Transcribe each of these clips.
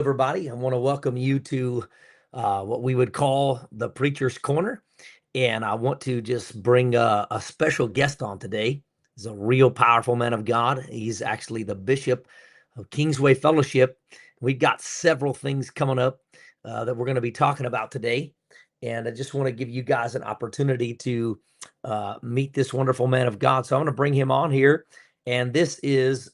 Everybody. I want to welcome you to what we would call the Preacher's Corner. And I want to just bring a special guest on today. He's a real powerful man of God. He's actually the bishop of Kingsway Fellowship. We've got several things coming up that we're going to be talking about today. And I just want to give you guys an opportunity to meet this wonderful man of God. So I'm going to bring him on here. And this is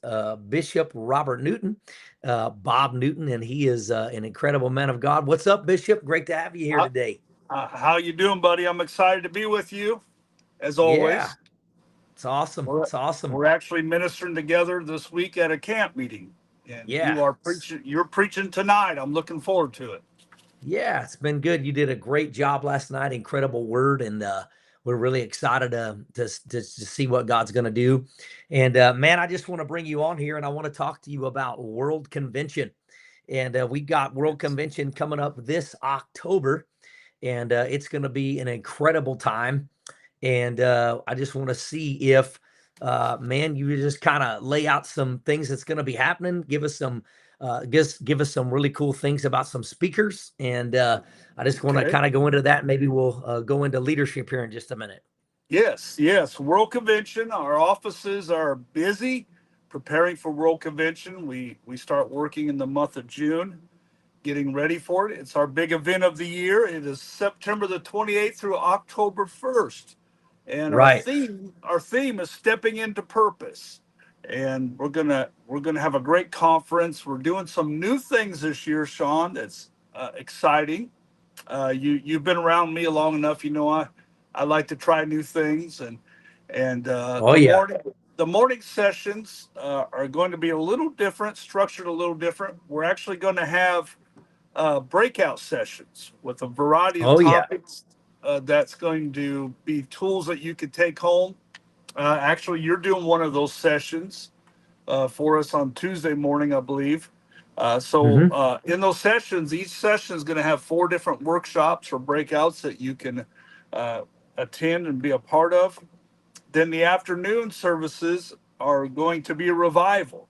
Bishop Robert Newton, Bob Newton, and he is an incredible man of God. What's up, Bishop? Great to have you here How, today. how you doing, buddy? I'm excited to be with you, as Yeah, always. it's awesome. We're It's awesome. we're actually ministering together this week at a camp meeting, and Yeah. you are preaching. You're preaching tonight. I'm looking forward to it. Yeah, it's been good. You did a great job last night. Incredible word, and we're really excited to see what God's going to do. And man, I just want to bring you on here, and I want to talk to you about World Convention. And we've got World Yes. Convention coming up this October, and it's going to be an incredible time. And I just want to see if, man, you just kind of lay out some things that's going to be happening. Give us some really cool things about some speakers, and I just want to Okay. kind of go into that. Maybe we'll go into leadership here in just a minute. Yes. Yes. World Convention. Our offices are busy preparing for World Convention. We start working in the month of June, getting ready for it. It's our big event of the year. It is September the 28th through October 1st. And Right. our theme is stepping into purpose. And we're gonna have a great conference. We're doing some new things this year, Sean. That's exciting. You've been around me long enough. You know I like to try new things, and Oh yeah. the morning sessions are going to be a little different, structured a little different. We're actually going to have breakout sessions with a variety of Oh yeah. topics. That's going to be tools that you could take home. Actually, you're doing one of those sessions for us on Tuesday morning, I believe. Hmm. In those sessions, each session is going to have four different workshops or breakouts that you can uh, attend and be a part of. Then the afternoon services are going to be a revival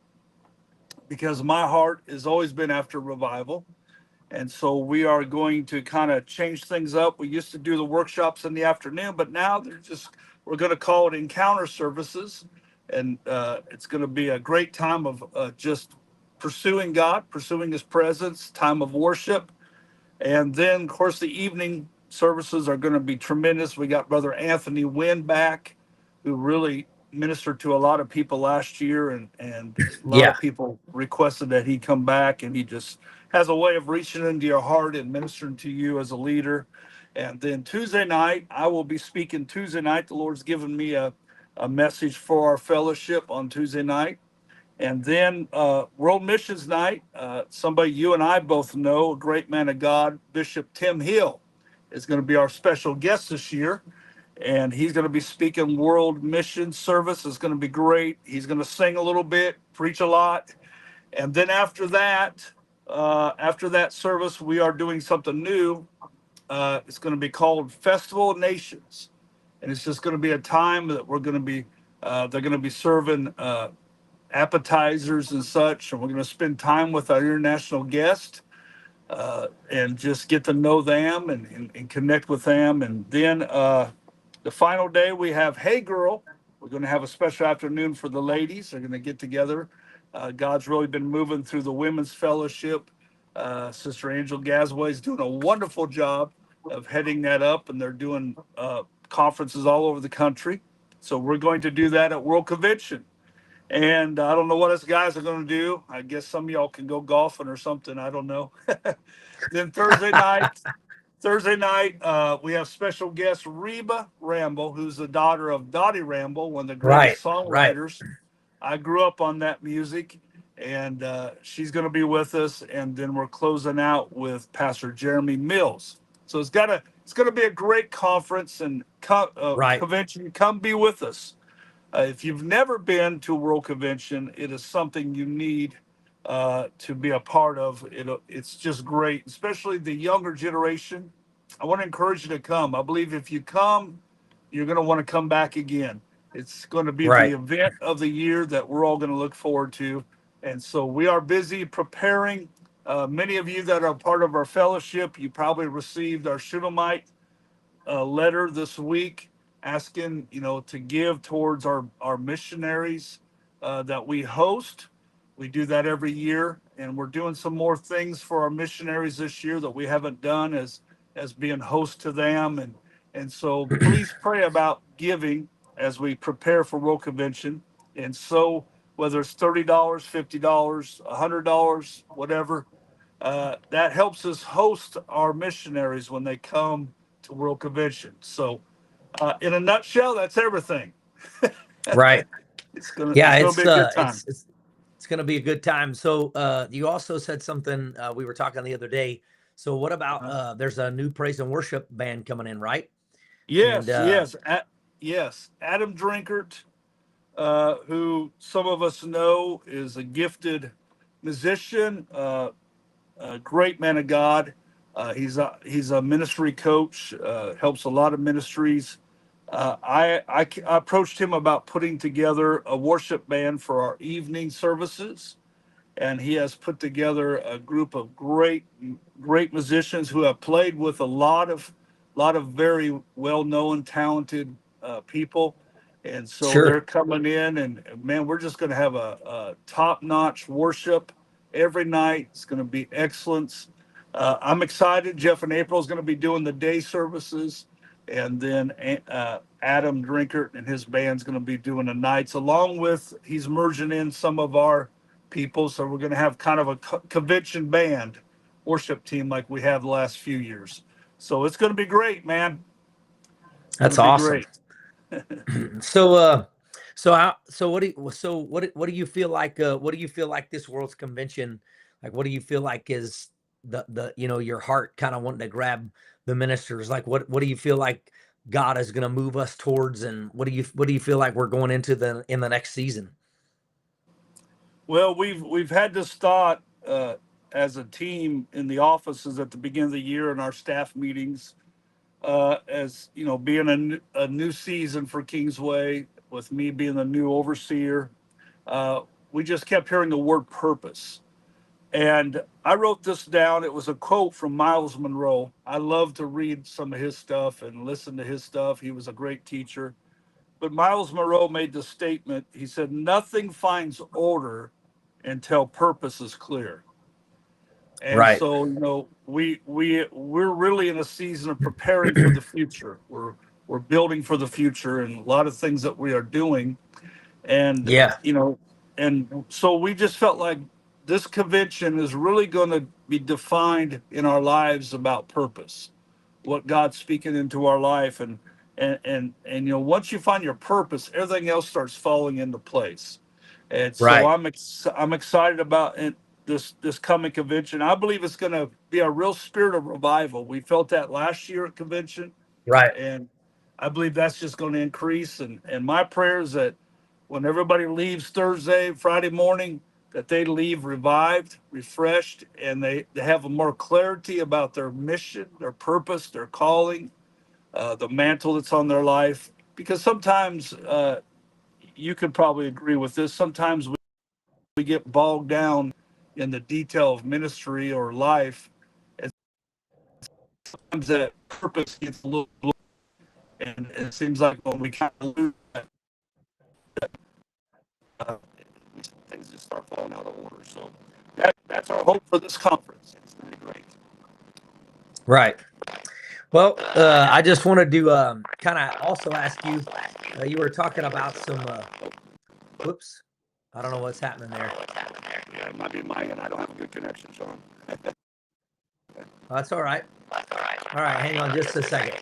because my heart has always been after revival. And so we are going to kind of change things up. We used to do the workshops in the afternoon, but now we're going to call it encounter services. And it's going to be a great time of just pursuing God, pursuing his presence, time of worship. And then, of course, the evening services are going to be tremendous. We got Brother Anthony Wynn back, who really ministered to a lot of people last year, and a lot Yeah. of people requested that he come back, and he just has a way of reaching into your heart and ministering to you as a leader. And then Tuesday night, I will be speaking Tuesday night. The Lord's given me a message for our fellowship on Tuesday night. And then World Missions Night, somebody you and I both know, a great man of God, Bishop Tim Hill, is going to be our special guest this year. And he's going to be speaking World Mission Service. It's going to be great. He's going to sing a little bit, preach a lot. And then after that service, we are doing something new. It's going to be called Festival of Nations. And it's just going to be a time that they're going to be serving appetizers and such, and we're going to spend time with our international guest and just get to know them and connect with them. And then the final day we have Hey Girl. We're going to have a special afternoon for the ladies. They're going to get together. God's really been moving through the women's fellowship. Sister Angel Gasway is doing a wonderful job of heading that up, and they're doing conferences all over the country. So we're going to do that at World Convention. And I don't know what us guys are going to do. I guess some of y'all can go golfing or something. I don't know. Then Thursday night, we have special guest Reba Ramble, who's the daughter of Dottie Ramble, one of the Right. greatest Right. songwriters. I grew up on that music, and she's going to be with us. And then we're closing out with Pastor Jeremy Mills. So it's going to be a great conference and Right. convention. Come be with us. If you've never been to a World Convention, it is something you need to be a part of. It's just great, especially the younger generation. I want to encourage you to come. I believe if you come, you're going to want to come back again. It's going to be the Right. event of the year that we're all going to look forward to. And so we are busy preparing. Many of you that are part of our fellowship, you probably received our Shunammite letter this week asking, to give towards our missionaries that we host. We do that every year, and we're doing some more things for our missionaries this year that we haven't done as being host to them. And so please pray about giving as we prepare for World Convention. And so whether it's $30, $50, $100, whatever, that helps us host our missionaries when they come to World Convention. So, in a nutshell, that's everything. Right. It's gonna Yeah, it's gonna be a good time. it's going to be a good time. So, you also said something, we were talking the other day. So what about, Uh, there's a new praise and worship band coming in, right? And yes, yes, yes. Adam Drinkert, who some of us know is a gifted musician, a great man of God. He's a ministry coach, helps a lot of ministries. I approached him about putting together a worship band for our evening services, and he has put together a group of great musicians who have played with a lot of very well known, talented people. And so they're sure. coming in, and man, we're just going to have a top notch worship every night. It's going to be excellence. I'm excited. Jeff and April is going to be doing the day services, and then Adam Drinkert and his band's going to be doing the nights, along with he's merging in some of our people. So we're going to have kind of a convention band worship team like we have the last few years. So it's going to be great, man. It's going to That's be awesome. great. So, so what do you feel like, what do you feel like this world's convention, like, what do you feel like is your heart kind of wanting to grab the ministers? Like, what do you feel like God is going to move us towards? And what do you feel like we're going into in the next season? Well, we've had this thought as a team in the offices at the beginning of the year in our staff meetings, as being a new season for Kingsway, with me being the new overseer. We just kept hearing the word purpose. And I wrote this down. It was a quote from Miles Monroe. I love to read some of his stuff and listen to his stuff. He was a great teacher. But Miles Monroe made the statement. He said, "Nothing finds order until purpose is clear." And Right. so, we're really in a season of preparing for the future. We're building for the future, and a lot of things that we are doing. And Yeah. and so we just felt like this convention is really going to be defined in our lives about purpose, what God's speaking into our life. And once you find your purpose, everything else starts falling into place. And so Right. I'm excited about this coming convention. I believe it's going to be a real spirit of revival. We felt that last year at convention, Right. and I believe that's just going to increase. And my prayer is that when everybody leaves Thursday, Friday morning, that they leave revived, refreshed, and they have a more clarity about their mission, their purpose, their calling, the mantle that's on their life. Because sometimes you could probably agree with this. Sometimes we get bogged down in the detail of ministry or life, and sometimes that purpose gets a little, and it seems like when we kind of lose that, uh, things just start falling out of order. So that's our hope for this conference. It's going to be great. Right. Well, I just wanted to kind of also ask you. You were talking about some. Whoops, I don't know what's happening there. Yeah, it might be mine, and I don't have a good connection, Sean. That's all right. All right, hang on just a second.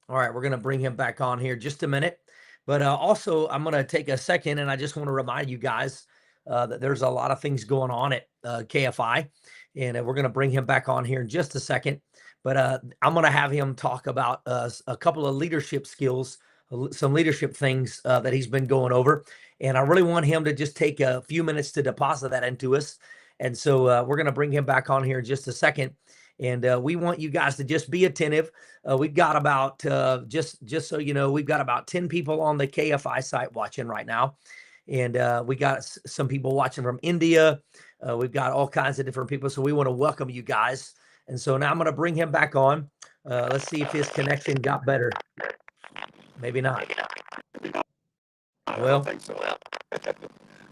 All right, we're going to bring him back on here just a minute. But also, I'm going to take a second, and I just want to remind you guys that there's a lot of things going on at KFI, and we're going to bring him back on here in just a second. But I'm going to have him talk about a couple of leadership skills, some leadership things that he's been going over. And I really want him to just take a few minutes to deposit that into us. And so we're going to bring him back on here in just a second. And we want you guys to just be attentive. We've got about, just so you know, we've got about 10 people on the KFI site watching right now. And we got some people watching from India. We've got all kinds of different people. So we want to welcome you guys. And so now I'm going to bring him back on. Let's see if his connection got better. Maybe not. I Well, don't think so.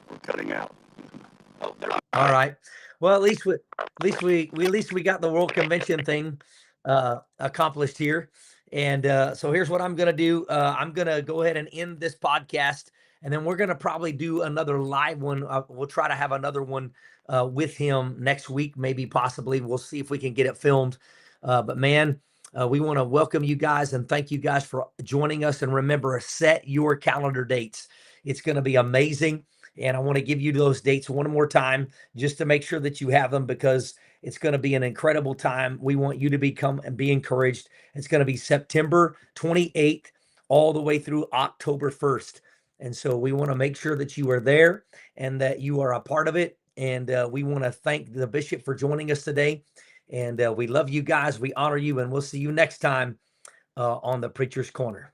We're cutting out. Oh, all right. Well, at least we got the World Convention thing accomplished here. And so here's what I'm gonna do. I'm gonna go ahead and end this podcast, and then we're gonna probably do another live one. We'll try to have another one with him next week, maybe possibly. We'll see if we can get it filmed. But man, we want to welcome you guys and thank you guys for joining us. And remember, set your calendar dates. It's going to be amazing. And I want to give you those dates one more time just to make sure that you have them, because it's going to be an incredible time. We want you to become and be encouraged. It's going to be September 28th all the way through October 1st. And so we want to make sure that you are there and that you are a part of it. And we want to thank the bishop for joining us today. And we love you guys. We honor you. And we'll see you next time on the Preacher's Corner.